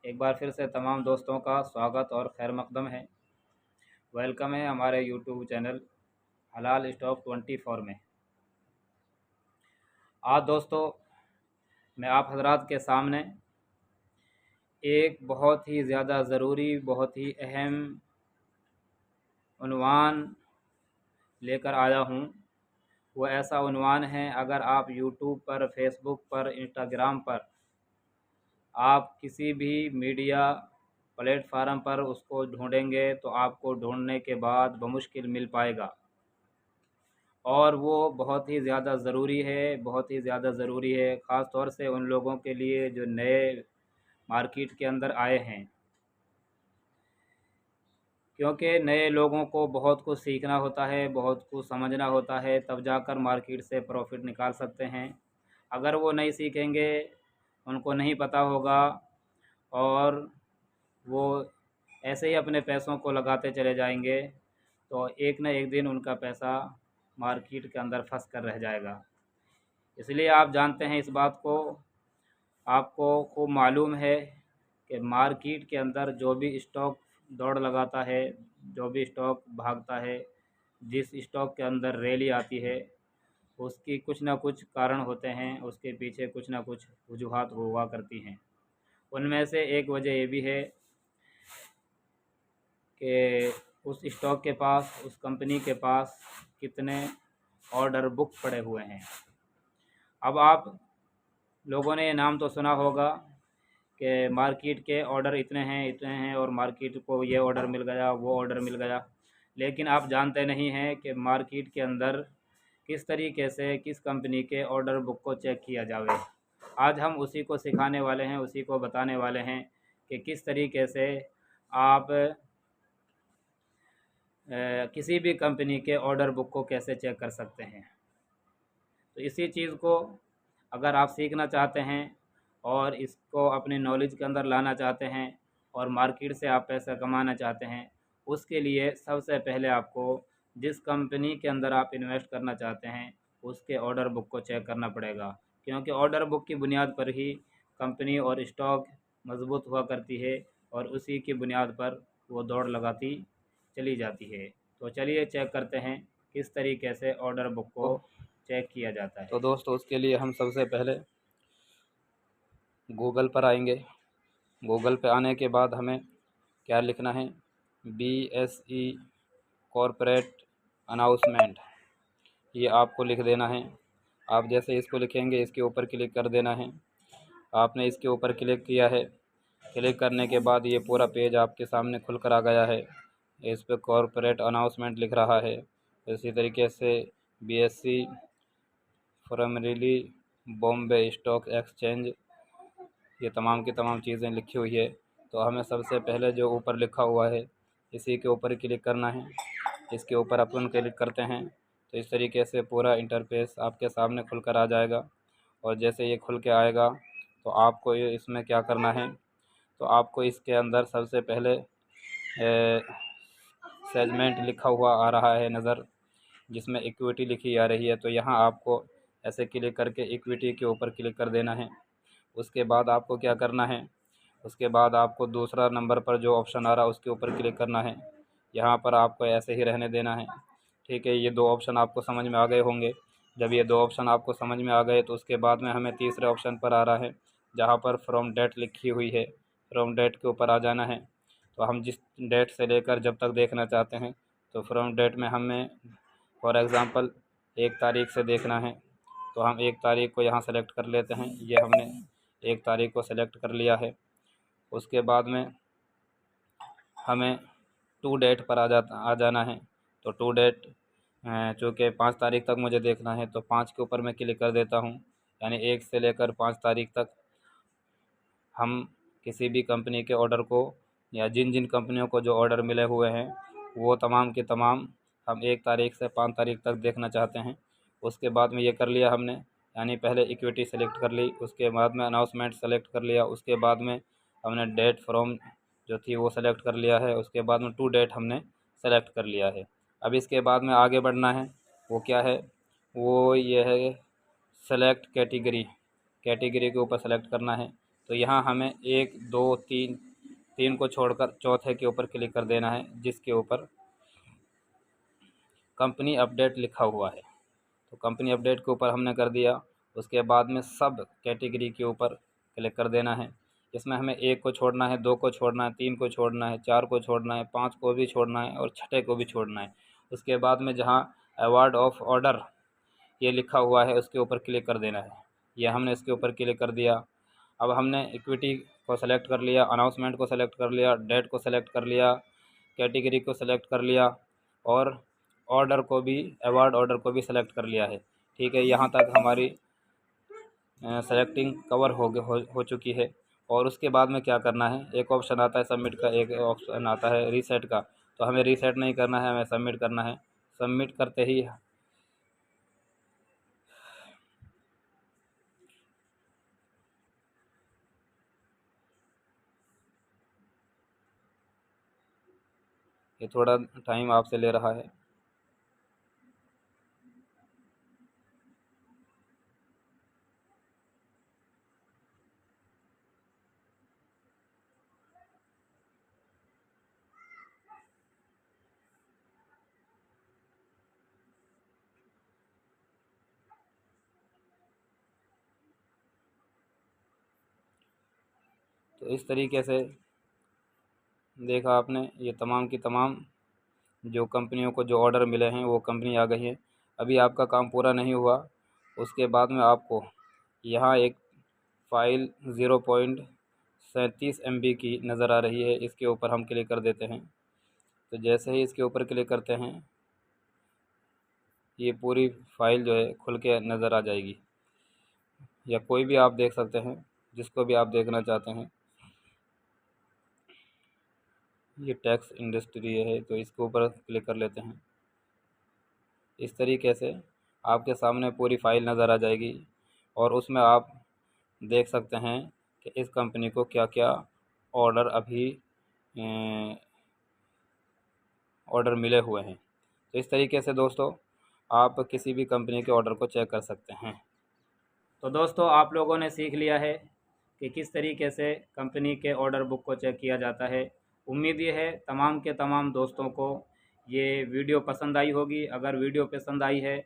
एक बार फिर से तमाम दोस्तों का स्वागत और खैर मकदम है। वेलकम है हमारे यूट्यूब चैनल हलाल स्टॉक 24 में। आज दोस्तों मैं आप हजरात के सामने एक बहुत ही ज़्यादा ज़रूरी, बहुत ही अहम उन्वान लेकर आया हूँ। वो ऐसा उन्वान है, अगर आप यूट्यूब पर, फेसबुक पर, इंस्टाग्राम पर, आप किसी भी मीडिया प्लेटफार्म पर उसको ढूंढेंगे तो आपको ढूंढने के बाद बमुश्किल मिल पाएगा। और वो बहुत ही ज़्यादा ज़रूरी है, बहुत ही ज़्यादा ज़रूरी है, ख़ास तौर से उन लोगों के लिए जो नए मार्केट के अंदर आए हैं। क्योंकि नए लोगों को बहुत कुछ सीखना होता है, बहुत कुछ समझना होता है, तब जाकर मार्केट से प्रॉफिट निकाल सकते हैं। अगर वो नहीं सीखेंगे, उनको नहीं पता होगा और वो ऐसे ही अपने पैसों को लगाते चले जाएंगे, तो एक न एक दिन उनका पैसा मार्केट के अंदर फंस कर रह जाएगा। इसलिए आप जानते हैं इस बात को, आपको खूब मालूम है कि मार्केट के अंदर जो भी स्टॉक दौड़ लगाता है, जो भी स्टॉक भागता है, जिस स्टॉक के अंदर रैली आती है, उसकी कुछ ना कुछ कारण होते हैं, उसके पीछे कुछ ना कुछ वजूहात हुआ करती हैं। उनमें से एक वजह ये भी है कि उस स्टॉक के पास, उस कंपनी के पास कितने ऑर्डर बुक पड़े हुए हैं। अब आप लोगों ने नाम तो सुना होगा कि मार्केट के ऑर्डर इतने हैं, इतने हैं, और मार्केट को ये ऑर्डर मिल गया, वो ऑर्डर मिल गया। लेकिन आप जानते नहीं हैं कि मार्केट के अंदर किस तरीके से किस कंपनी के ऑर्डर बुक को चेक किया जावे। आज हम उसी को सिखाने वाले हैं, उसी को बताने वाले हैं कि किस तरीके से आप किसी भी कंपनी के ऑर्डर बुक को कैसे चेक कर सकते हैं। तो इसी चीज़ को अगर आप सीखना चाहते हैं और इसको अपने नॉलेज के अंदर लाना चाहते हैं और मार्केट से आप पैसा कमाना चाहते हैं, उसके लिए सबसे पहले आपको जिस कंपनी के अंदर आप इन्वेस्ट करना चाहते हैं उसके ऑर्डर बुक को चेक करना पड़ेगा। क्योंकि ऑर्डर बुक की बुनियाद पर ही कंपनी और स्टॉक मजबूत हुआ करती है और उसी की बुनियाद पर वो दौड़ लगाती चली जाती है। तो चलिए चेक करते हैं किस तरीके से ऑर्डर बुक को चेक किया जाता है। तो दोस्तों उसके लिए हम सबसे पहले गूगल पर आएंगे। गूगल पे आने के बाद हमें क्या लिखना है, BSE कॉरपोरेट अनाउंसमेंट, ये आपको लिख देना है। आप जैसे इसको लिखेंगे इसके ऊपर क्लिक कर देना है। आपने इसके ऊपर क्लिक किया है। क्लिक करने के बाद ये पूरा पेज आपके सामने खुल कर आ गया है। इस पर कॉरपोरेट अनाउंसमेंट लिख रहा है। इसी तरीके से BSE primarily Bombay stock exchange, ये तमाम की तमाम चीज़ें लिखी हुई है। तो हमें सबसे पहले जो ऊपर लिखा हुआ है इसी के ऊपर क्लिक करना है। इसके ऊपर अपन क्लिक करते हैं तो इस तरीके से पूरा इंटरफेस आपके सामने खुलकर आ जाएगा। और जैसे ये खुल के आएगा तो आपको ये इसमें क्या करना है, तो आपको इसके अंदर सबसे पहले सेगमेंट लिखा हुआ आ रहा है नज़र, जिसमें इक्विटी लिखी आ रही है। तो यहाँ आपको ऐसे क्लिक करके इक्विटी के ऊपर क्लिक कर देना है। उसके बाद आपको क्या करना है, उसके बाद आपको दूसरा नंबर पर जो ऑप्शन आ रहा है उसके ऊपर क्लिक करना है। यहाँ पर आपको ऐसे ही रहने देना है। ठीक है, ये दो ऑप्शन आपको समझ में आ गए होंगे। जब ये दो ऑप्शन आपको समझ में आ गए तो उसके बाद में हमें तीसरे ऑप्शन पर आ रहा है जहाँ पर फ्रॉम डेट लिखी हुई है, फ्रॉम डेट के ऊपर आ जाना है। तो हम जिस डेट से लेकर जब तक देखना चाहते हैं, तो फ्रॉम डेट में हमें फॉर एग्ज़ाम्पल 1 तारीख से देखना है तो हम 1 तारीख को यहाँ सेलेक्ट कर लेते हैं। ये हमने 1 तारीख को सेलेक्ट कर लिया है। उसके बाद में हमें टू डेट पर आ जाना है। तो टू डेट चूँकि 5 तारीख तक मुझे देखना है तो 5 के ऊपर मैं क्लिक कर देता हूँ। यानी 1 से लेकर 5 तारीख तक हम किसी भी कंपनी के ऑर्डर को, या जिन जिन कंपनियों को जो ऑर्डर मिले हुए हैं वो तमाम के तमाम हम 1 तारीख से 5 तारीख तक देखना चाहते हैं। उसके बाद में ये कर लिया हमने, यानी पहले इक्विटी सेलेक्ट कर ली, उसके बाद में अनाउंसमेंट सेलेक्ट कर लिया, उसके बाद में हमने डेट फ्रॉम जो थी वो सेलेक्ट कर लिया है, उसके बाद में टू डेट हमने सेलेक्ट कर लिया है। अब इसके बाद में आगे बढ़ना है। वो क्या है, वो ये है सेलेक्ट कैटेगरी, कैटेगरी के ऊपर सेलेक्ट करना है। तो यहाँ हमें 1 2 3 को छोड़कर चौथे के ऊपर क्लिक कर देना है, जिसके ऊपर कंपनी अपडेट लिखा हुआ है। तो कंपनी अपडेट के ऊपर हमने कर दिया। उसके बाद में सब कैटेगरी के ऊपर क्लिक कर देना है। इसमें हमें 1 को छोड़ना है, 2 को छोड़ना है, 3 को छोड़ना है, 4 को छोड़ना है, 5 को भी छोड़ना है और छठे को भी छोड़ना है। उसके बाद में जहाँ अवार्ड ऑफ ऑर्डर ये लिखा हुआ है उसके ऊपर क्लिक कर देना है। ये हमने इसके ऊपर क्लिक कर दिया। अब हमने इक्विटी को सेलेक्ट कर लिया, अनाउंसमेंट को सेलेक्ट कर लिया, डेट को सेलेक्ट कर लिया, कैटेगरी को सेलेक्ट कर लिया और ऑर्डर को भी, अवार्ड ऑर्डर को भी सेलेक्ट कर लिया है। ठीक है, यहाँ तक हमारी सेलेक्टिंग कवर हो चुकी है। और उसके बाद में क्या करना है, एक ऑप्शन आता है सबमिट का, एक ऑप्शन आता है रीसेट का। तो हमें रीसेट नहीं करना है, हमें सबमिट करना है। सबमिट करते ही ये थोड़ा टाइम आपसे ले रहा है। तो इस तरीके से देखा आपने, ये तमाम की तमाम जो कंपनियों को जो ऑर्डर मिले हैं वो कंपनी आ गई है। अभी आपका काम पूरा नहीं हुआ। उसके बाद में आपको यहाँ एक फ़ाइल 0.37 MB की नज़र आ रही है, इसके ऊपर हम क्लिक कर देते हैं। तो जैसे ही इसके ऊपर क्लिक करते हैं ये पूरी फ़ाइल जो है खुल के नज़र आ जाएगी, या कोई भी आप देख सकते हैं जिसको भी आप देखना चाहते हैं। ये टैक्स इंडस्ट्री है तो इसके ऊपर क्लिक कर लेते हैं। इस तरीके से आपके सामने पूरी फ़ाइल नज़र आ जाएगी और उसमें आप देख सकते हैं कि इस कंपनी को क्या क्या ऑर्डर अभी ऑर्डर मिले हुए हैं। तो इस तरीके से दोस्तों आप किसी भी कंपनी के ऑर्डर को चेक कर सकते हैं। तो दोस्तों आप लोगों ने सीख लिया है कि किस तरीके से कंपनी के ऑर्डर बुक को चेक किया जाता है। उम्मीद ये है तमाम के तमाम दोस्तों को ये वीडियो पसंद आई होगी। अगर वीडियो पसंद आई है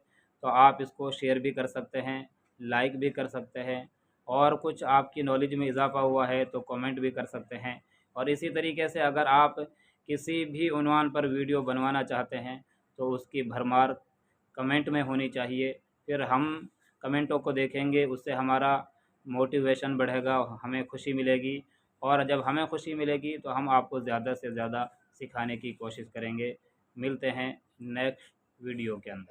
तो आप इसको शेयर भी कर सकते हैं, लाइक भी कर सकते हैं, और कुछ आपकी नॉलेज में इजाफ़ा हुआ है तो कमेंट भी कर सकते हैं। और इसी तरीके से अगर आप किसी भी उन्वान पर वीडियो बनवाना चाहते हैं तो उसकी भरमार कमेंट में होनी चाहिए। फिर हम कमेंटों को देखेंगे, उससे हमारा मोटिवेशन बढ़ेगा, हमें खुशी मिलेगी, और जब हमें खुशी मिलेगी तो हम आपको ज़्यादा से ज़्यादा सिखाने की कोशिश करेंगे। मिलते हैं नेक्स्ट वीडियो के अंदर।